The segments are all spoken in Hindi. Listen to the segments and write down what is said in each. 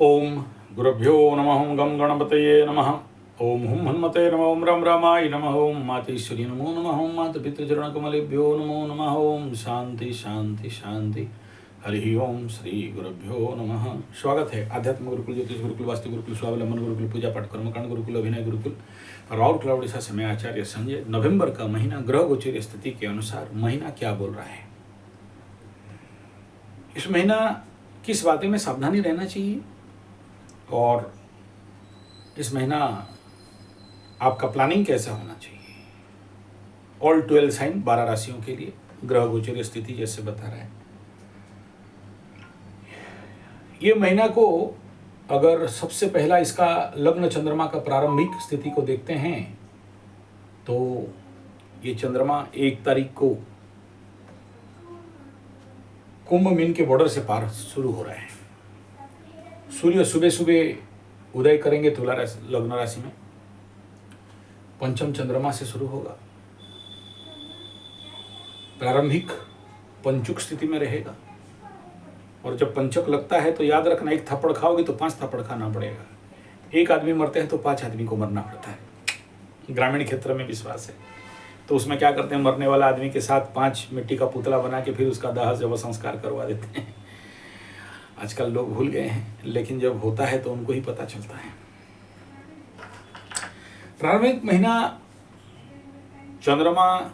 ओम गुरुभ्यो नमः। ओम गम गणपतये नमः। ओम हुम हनुमते नमः। ओम राम रामाय नमः। ओम मातेश्वरी नमो नमः। ओम मातपितृचरणकमलेभ्यो नमो नमः। ओम शांति शांति शांति। हरि ओम श्री गुरुभ्यो नमः। स्वागत है आध्यात्म गुरुकुल, ज्योतिष गुरुकुल, वास्तु गुरुकुल, स्वावलंबन गुरुकुल, पूजा पाठ कर्मकांड गुरुकुल, अभिनय गुरुकुल, राउरकेला उड़ीसा से मैं आचार्य संजय। नवंबर का महीना ग्रह गोचर स्थिति के अनुसार महीना क्या बोल रहा है, इस महीना किस बातें में सावधानी रहना चाहिए, और इस महीना आपका प्लानिंग कैसा होना चाहिए। ऑल 12 साइन 12 राशियों के लिए ग्रह गोचर स्थिति जैसे बता रहा है। ये महीना को अगर सबसे पहला इसका लग्न चंद्रमा का प्रारंभिक स्थिति को देखते हैं तो ये चंद्रमा 1 तारीख को कुंभ मीन के बॉर्डर से पार शुरू हो रहा है। सूर्य सुबह सुबह उदय करेंगे तुला लग्न राशि में, पंचम चंद्रमा से शुरू होगा, प्रारंभिक पंचुक स्थिति में रहेगा। और जब पंचक लगता है तो याद रखना, एक थप्पड़ खाओगे तो 5 थप्पड़ खाना पड़ेगा। एक आदमी मरते हैं तो 5 आदमी को मरना पड़ता है। ग्रामीण क्षेत्र में विश्वास है। तो उसमें क्या करते हैं, मरने वाला आदमी के साथ 5 मिट्टी का पुतला बना के फिर उसका दाह जब संस्कार करवा देते हैं। आजकल लोग भूल गए हैं, लेकिन जब होता है तो उनको ही पता चलता है। प्रारंभिक महीना चंद्रमा,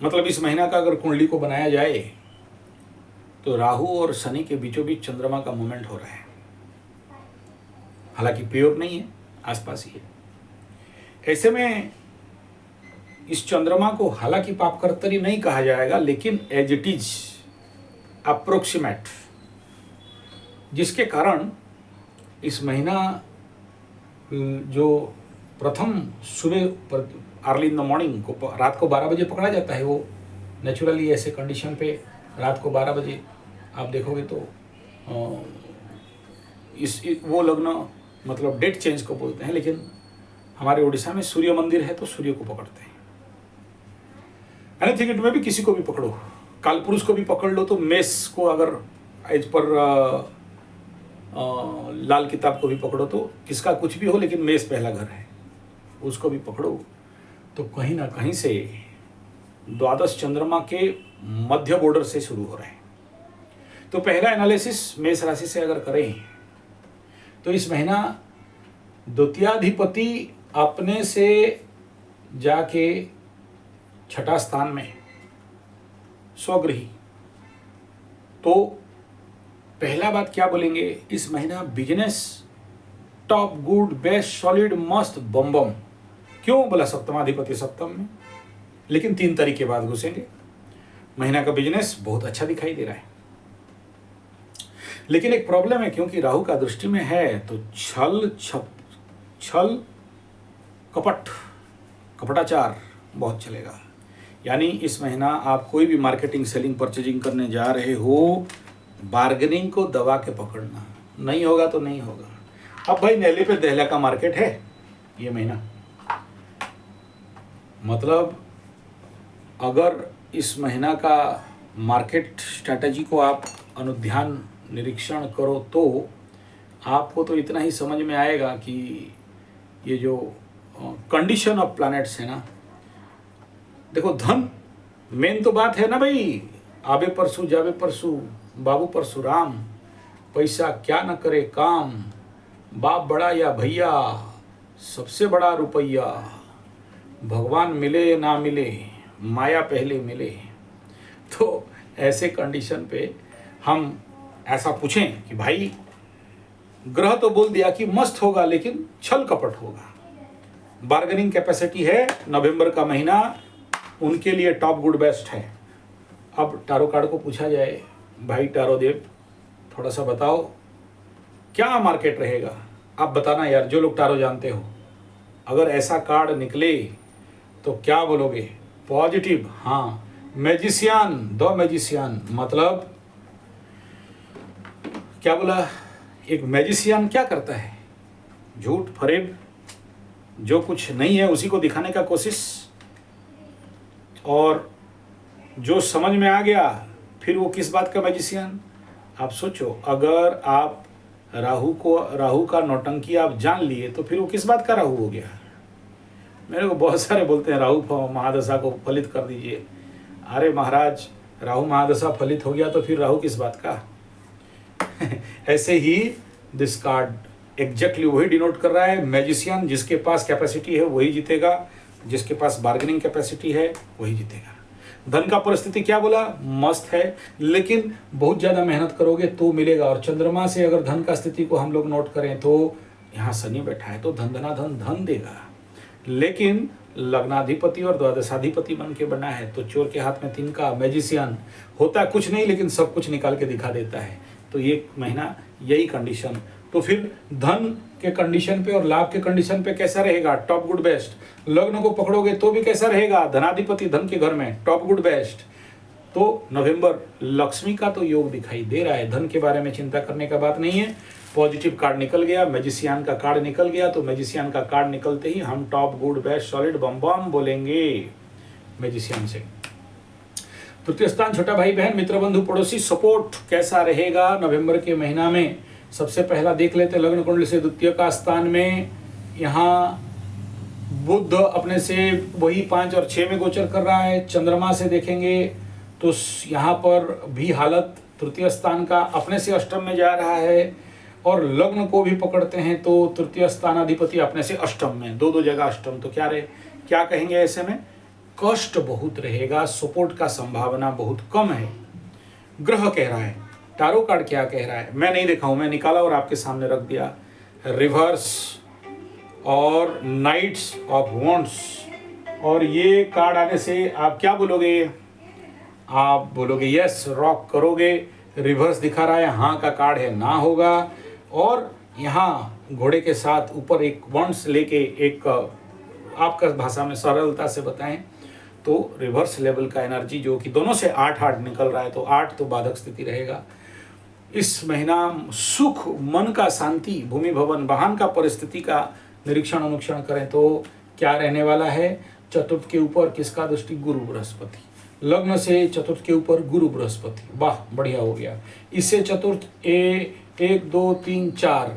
मतलब इस महीना का अगर कुंडली को बनाया जाए तो राहु और शनि के बीचों बीच चंद्रमा का मूवमेंट हो रहा है। हालांकि प्योर नहीं है, आसपास ही है। ऐसे में इस चंद्रमा को हालांकि पापकर्तरी नहीं कहा जाएगा, लेकिन एज इट इज अप्रोक्सीमेट, जिसके कारण इस महीना जो प्रथम सुबह अर्ली इन द मॉर्निंग को रात को 12 बजे पकड़ा जाता है, वो नेचुरली ऐसे कंडीशन पे रात को 12 बजे आप देखोगे तो वो लग्न मतलब डेट चेंज को बोलते हैं। लेकिन हमारे उड़ीसा में सूर्य मंदिर है तो सूर्य को पकड़ते हैं। एनीथिंग इट में भी किसी को भी पकड़ो, काल पुरुष को भी पकड़ लो तो मेष को अगर एज पर लाल किताब को भी पकड़ो तो किसका कुछ भी हो, लेकिन मेष पहला घर है, उसको भी पकड़ो तो कहीं ना कहीं से द्वादश चंद्रमा के मध्य बॉर्डर से शुरू हो रहे हैं। तो पहला एनालिसिस मेष राशि से अगर करें तो इस महीना द्वितीयाधिपति अपने से जाके 6ठा स्थान में स्वगृही। तो पहला बात क्या बोलेंगे, इस महीना business top good best solid मस्त बम बम। क्यों बोला, सप्तमाधिपति सप्तम में, लेकिन 3 तारीख के बाद घुसेंगे। महीना का बिजनेस बहुत अच्छा दिखाई दे रहा है, लेकिन एक प्रॉब्लम है, क्योंकि राहु का दृष्टि में है तो छल कपट कपटाचार बहुत चलेगा। यानी इस महीना आप कोई भी मार्केटिंग सेलिंग परचेजिंग करने जा रहे हो, बार्गेनिंग को दबा के पकड़ना, नहीं होगा तो नहीं होगा। अब भाई नेले पे दहला का मार्केट है ये महीना, मतलब अगर इस महीना का मार्केट स्ट्रैटेजी को आप अनुध्यान निरीक्षण करो तो आपको तो इतना ही समझ में आएगा कि ये जो कंडीशन ऑफ प्लैनेट्स है ना, देखो धन मेन तो बात है ना भाई, आबे परसू जाबे परसू बाबू परशुराम, पैसा क्या न करे काम, बाप बड़ा या भैया सबसे बड़ा रुपया, भगवान मिले ना मिले माया पहले मिले। तो ऐसे कंडीशन पे हम ऐसा पूछें कि भाई ग्रह तो बोल दिया कि मस्त होगा, लेकिन छल कपट होगा। बार्गेनिंग कैपेसिटी है, नवंबर का महीना उनके लिए टॉप गुड बेस्ट है। अब टारो कार्ड को पूछा जाए, भाई टारो देव थोड़ा सा बताओ क्या मार्केट रहेगा, आप बताना यार, जो लोग टारो जानते हो। अगर ऐसा कार्ड निकले तो क्या बोलोगे, पॉजिटिव? हाँ, मैजिशियन, द मैजिशियन, मतलब क्या बोला, एक मैजिशियन क्या करता है, झूठ फरेब, जो कुछ नहीं है उसी को दिखाने का कोशिश, और जो समझ में आ गया फिर वो किस बात का मैजिशियन। आप सोचो, अगर आप राहु का नौटंकी आप जान लिए तो फिर वो किस बात का राहु हो गया। मेरे को बहुत सारे बोलते हैं राहु महादशा को फलित कर दीजिए। अरे महाराज, राहु महादशा फलित हो गया तो फिर राहु किस बात का। ऐसे ही दिस कार्ड एग्जैक्टली वही डिनोट कर रहा है। मैजिशियन, जिसके पास कैपेसिटी है वही जीतेगा, जिसके पास बार्गेनिंग कैपेसिटी है वही जीतेगा। धन का परिस्थिति क्या बोला, मस्त है, लेकिन बहुत ज़्यादा मेहनत करोगे तो मिलेगा। और चंद्रमा से अगर धन का स्थिति को हम लोग नोट करें तो यहाँ शनि बैठा है तो धन देगा, लेकिन लग्नाधिपति और द्वादशाधिपति बन के बना है तो चोर के हाथ में तिनका। मैजिशियन होता कुछ नहीं लेकिन सब कुछ निकाल के दिखा देता है। तो ये महीना यही कंडीशन। तो फिर धन के कंडीशन पे और लाभ के कंडीशन पे कैसा रहेगा, टॉप गुड बेस्ट। लग्न को पकड़ोगे तो भी कैसा रहेगा, धनाधिपति धन के घर में, टॉप गुड बेस्ट। तो नवंबर लक्ष्मी का तो योग दिखाई दे रहा है। धन के बारे में चिंता करने का बात नहीं है। पॉजिटिव कार्ड निकल गया, मैजिशियन का कार्ड निकल गया। तो मैजिशियन का कार्ड निकलते ही हम टॉप गुड बेस्ट सॉलिड बम बम बोलेंगे मैजिशियन से। तृतीय स्थान, छोटा भाई बहन, मित्र बंधु पड़ोसी सपोर्ट कैसा रहेगा नवंबर के महीना में। सबसे पहला देख लेते हैं लग्न कुंडली से द्वितीय का स्थान में यहाँ बुध अपने से वही 5 और 6 में गोचर कर रहा है। चंद्रमा से देखेंगे तो यहाँ पर भी हालत तृतीय स्थान का अपने से अष्टम में जा रहा है। और लग्न को भी पकड़ते हैं तो तृतीय स्थान अधिपति अपने से अष्टम में, दो जगह अष्टम। तो क्या कहेंगे ऐसे में, कष्ट बहुत रहेगा, सपोर्ट का संभावना बहुत कम है। ग्रह कह रहा है, टारो कार्ड क्या कह रहा है मैं नहीं देखा हूं, मैं निकाला और आपके सामने रख दिया। रिवर्स और नाइट्स ऑफ वॉन्ड्स, और ये कार्ड आने से आप क्या बोलोगे, आप बोलोगे यस, रॉक करोगे। रिवर्स दिखा रहा है, हाँ का कार्ड है, ना होगा। और यहाँ घोड़े के साथ ऊपर एक वॉन्ड्स लेके, एक आपका भाषा में सरलता से बताएं तो रिवर्स लेवल का एनर्जी जो कि दोनों से 8 निकल रहा है, तो 8 तो बाधक स्थिति रहेगा। इस महीना सुख, मन का शांति, भूमि भवन वाहन का परिस्थिति का निरीक्षण अनुक्षण करें तो क्या रहने वाला है। चतुर्थ के ऊपर किसका दृष्टि, गुरु बृहस्पति। लग्न से चतुर्थ के ऊपर गुरु बृहस्पति, वाह बढ़िया हो गया। इससे चतुर्थ 1 2 3 4,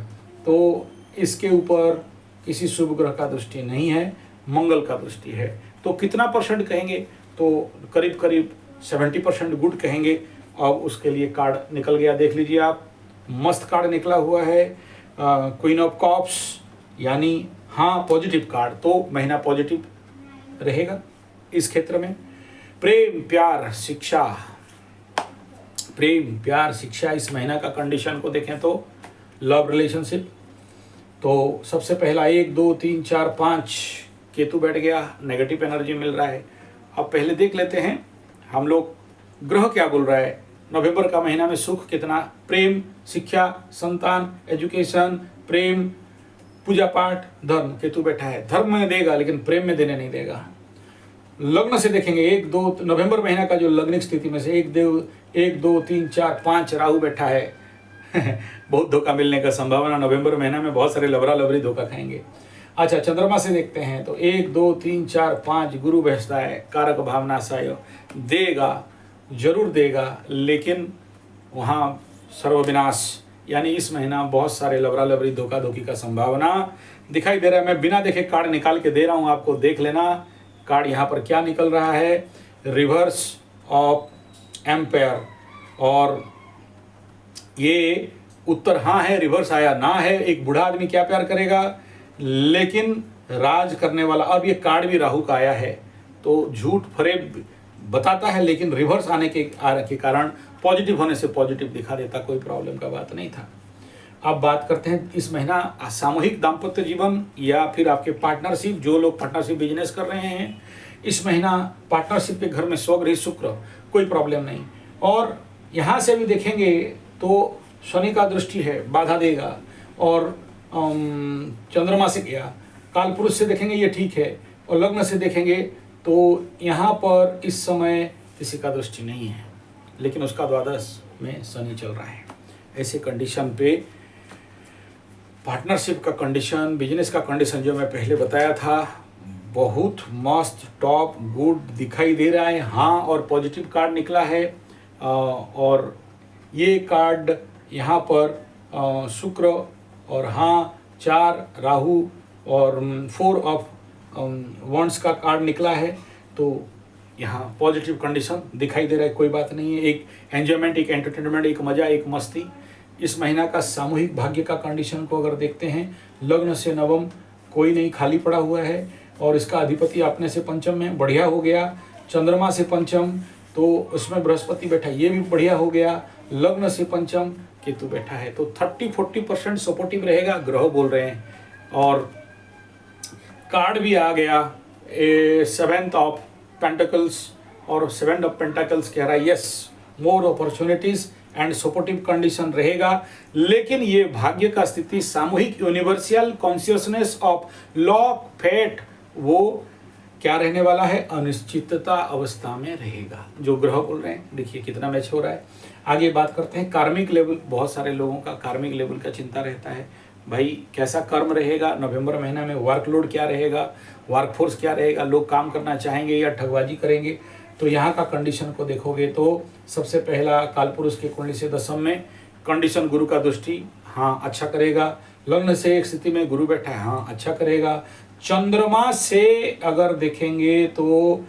तो इसके ऊपर किसी शुभ ग्रह का दृष्टि नहीं है, मंगल का दृष्टि है। तो कितना परसेंट कहेंगे, तो करीब 70% गुड कहेंगे। अब उसके लिए कार्ड निकल गया, देख लीजिए आप, मस्त कार्ड निकला हुआ है, क्वीन ऑफ कप्स, यानी हाँ पॉजिटिव कार्ड। तो महीना पॉजिटिव रहेगा इस क्षेत्र में। प्रेम प्यार शिक्षा, प्रेम प्यार शिक्षा, इस महीना का कंडीशन को देखें तो लव रिलेशनशिप, तो सबसे पहला 1 2 3 4 5 केतु बैठ गया, नेगेटिव एनर्जी मिल रहा है। अब पहले देख लेते हैं हम लोग ग्रह क्या बोल रहा है। नवंबर का महीना में सुख कितना, प्रेम, शिक्षा, संतान, एजुकेशन, प्रेम, पूजा पाठ, धर्म। केतु बैठा है, धर्म में देगा लेकिन प्रेम में देने नहीं देगा। लग्न से देखेंगे 1 2 नवंबर महीना का जो लग्निक स्थिति में से 1 2 3 4 5 राहु बैठा है। बहुत धोखा मिलने का संभावना, नवंबर महीना में बहुत सारे लबरा लबरी धोखा खाएंगे। अच्छा, चंद्रमा से देखते हैं तो 1 2 3 4 5 गुरु बैठता है, कारक भावना साय देगा, जरूर देगा, लेकिन वहाँ सर्वविनाश, यानी इस महीना बहुत सारे लबरा लबरी धोखा धोखी का संभावना दिखाई दे रहा है। मैं बिना देखे कार्ड निकाल के दे रहा हूँ आपको, देख लेना कार्ड यहाँ पर क्या निकल रहा है, रिवर्स ऑफ एम्पायर। और ये उत्तर हाँ है, रिवर्स आया ना है। एक बूढ़ा आदमी क्या प्यार करेगा, लेकिन राज करने वाला। अब ये कार्ड भी राहु का आया है तो झूठ फरेब बताता है, लेकिन रिवर्स आने के कारण पॉजिटिव होने से पॉजिटिव दिखा देता, कोई प्रॉब्लम का बात नहीं था। अब बात करते हैं इस महीना सामूहिक दाम्पत्य जीवन या फिर आपके पार्टनरशिप, जो लोग पार्टनरशिप बिजनेस कर रहे हैं, इस महीना पार्टनरशिप के घर में स्वगृही शुक्र, कोई प्रॉब्लम नहीं। और यहाँ से भी देखेंगे तो शनि का दृष्टि है, बाधा देगा। और चंद्रमा से गया, काल पुरुष से देखेंगे ये ठीक है। और लग्न से देखेंगे तो यहाँ पर इस समय किसी का दृष्टि नहीं है, लेकिन उसका द्वादश में शनि चल रहा है। ऐसे कंडीशन पे पार्टनरशिप का कंडीशन, बिजनेस का कंडीशन जो मैं पहले बताया था, बहुत मस्त टॉप गुड दिखाई दे रहा है। हाँ, और पॉजिटिव कार्ड निकला है। और ये कार्ड यहाँ पर शुक्र, और हाँ 4 राहु और 4 ऑफ वॉन्ड्स का कार्ड निकला है। तो यहाँ पॉजिटिव कंडीशन दिखाई दे रहा है, कोई बात नहीं है। एक एंजॉयमेंट, एक एंटरटेनमेंट, एक मज़ा, एक मस्ती। इस महीना का सामूहिक भाग्य का कंडीशन को अगर देखते हैं, लग्न से नवम कोई नहीं खाली पड़ा हुआ है, और इसका अधिपति अपने से पंचम में बढ़िया हो गया। चंद्रमा से पंचम, तो उसमें बृहस्पति बैठा, ये भी बढ़िया हो गया। लग्न से पंचम केतु बैठा है, तो 30-40% सपोर्टिव रहेगा, ग्रह बोल रहे हैं। और कार्ड भी आ गया 7th ऑफ पेंटिकल्स, और 7 ऑफ पेंटिकल्स कह रहा है yes, more opportunities and supportive condition रहेगा। लेकिन ये भाग्य का स्थिति सामूहिक universal consciousness of law fate, वो क्या रहने वाला है, अनिश्चितता अवस्था में रहेगा, जो ग्रह बोल रहे हैं। देखिए कितना मैच हो रहा है। आगे बात करते हैं कार्मिक लेवल। बहुत सारे लोगों का कार्मिक लेवल का चिंता रहता है, भाई कैसा कर्म रहेगा नवंबर महीना में, वर्कलोड क्या रहेगा, वर्कफोर्स क्या रहेगा, लोग काम करना चाहेंगे या ठगबाजी करेंगे। तो यहाँ का कंडीशन को देखोगे तो सबसे पहला कालपुरुष के कुंडली से दशम में कंडीशन, गुरु का दृष्टि, हाँ अच्छा करेगा। लग्न से एक स्थिति में गुरु बैठा है, हाँ अच्छा करेगा। चंद्रमा से अगर देखेंगे तो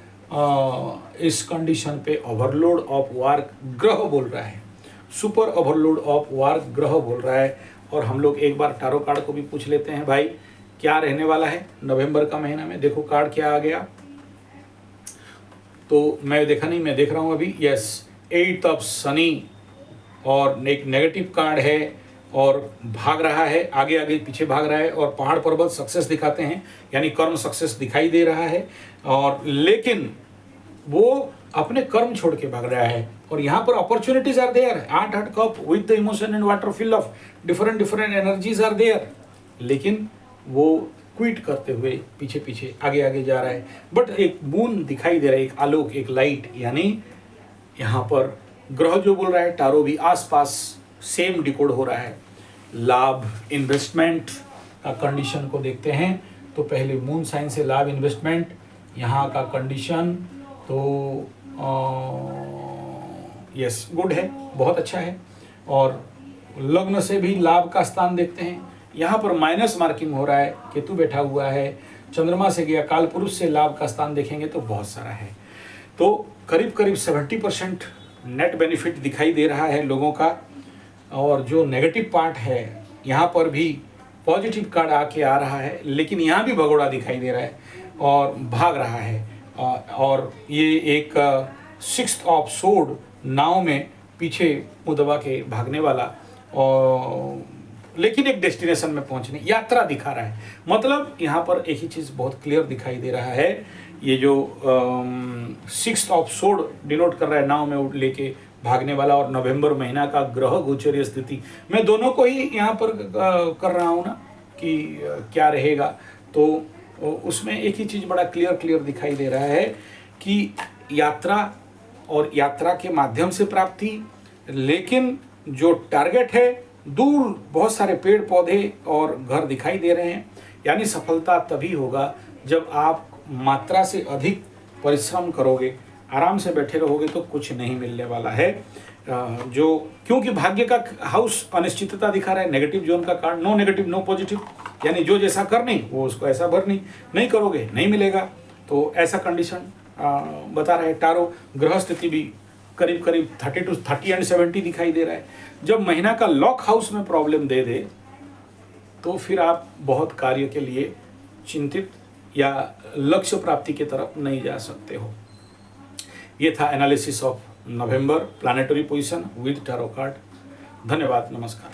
इस कंडीशन पे ओवरलोड ऑफ वर्क ग्रह बोल रहा है, सुपर ओवरलोड ऑफ वर्क ग्रह बोल रहा है। और हम लोग एक बार टारो कार्ड को भी पूछ लेते हैं, भाई क्या रहने वाला है नवंबर का महीना में। देखो कार्ड क्या आ गया, तो मैं देखा नहीं, मैं देख रहा हूँ अभी, यस 8 ऑफ शनि, और एक नेगेटिव कार्ड है और भाग रहा है, आगे आगे पीछे भाग रहा है, और पहाड़ पर्वत सक्सेस दिखाते हैं, यानी कर्म सक्सेस दिखाई दे रहा है। और लेकिन वो अपने कर्म छोड़ के भाग रहा है, और यहाँ पर opportunities are there. 8 cup with the emotion and water fill of different energies are there, लेकिन वो क्विट करते हुए पीछे पीछे आगे आगे जा रहा है। बट एक मून दिखाई दे रहा है, एक आलोक, एक लाइट, यानी यहाँ पर ग्रह जो बोल रहा है, टारो भी आसपास सेम डिकोड हो रहा है। लाभ, इन्वेस्टमेंट का कंडीशन को देखते हैं तो पहले मून साइन से लाभ, इन्वेस्टमेंट, यहाँ का कंडीशन तो यस गुड है, बहुत अच्छा है। और लग्न से भी लाभ का स्थान देखते हैं, यहाँ पर माइनस मार्किंग हो रहा है, केतु बैठा हुआ है। चंद्रमा से गया, काल पुरुष से लाभ का स्थान देखेंगे तो बहुत सारा है। तो करीब करीब 70% नेट बेनिफिट दिखाई दे रहा है लोगों का। और जो नेगेटिव पार्ट है, यहाँ पर भी पॉजिटिव कार्ड आके आ रहा है, लेकिन यहाँ भी भगोड़ा दिखाई दे रहा है और भाग रहा है। और ये एक 6th ऑफ सोर्ड, नाव में पीछे मुँह दबा के भागने वाला, और लेकिन एक डेस्टिनेशन में पहुंचने, यात्रा दिखा रहा है। मतलब यहाँ पर एक ही चीज़ बहुत क्लियर दिखाई दे रहा है, ये जो 6th ऑफ सोर्ड डिनोट कर रहा है, नाव में लेके भागने वाला, और नवंबर महीना का ग्रह गोचरीय स्थिति, मैं दोनों को ही यहाँ पर कर रहा हूँ ना कि क्या रहेगा। तो उसमें एक ही चीज़ बड़ा क्लियर दिखाई दे रहा है कि यात्रा, और यात्रा के माध्यम से प्राप्ति, लेकिन जो टारगेट है दूर, बहुत सारे पेड़ पौधे और घर दिखाई दे रहे हैं। यानी सफलता तभी होगा जब आप मात्रा से अधिक परिश्रम करोगे, आराम से बैठे रहोगे तो कुछ नहीं मिलने वाला है। जो क्योंकि भाग्य का हाउस अनिश्चितता दिखा रहा है, नेगेटिव जोन का card, no negative no positive, यानी जो जैसा करनी वो उसको ऐसा भरनी, नहीं करोगे नहीं मिलेगा। तो ऐसा कंडीशन बता रहा है टारो। ग्रह स्थिति भी करीब करीब 30 एंड 70 दिखाई दे रहा है। जब महीना का लॉक हाउस में प्रॉब्लम दे दे तो फिर आप बहुत कार्य के लिए चिंतित या लक्ष्य प्राप्ति की तरफ नहीं जा सकते हो। ये था analysis of November planetary position with tarot card. धन्यवाद, नमस्कार।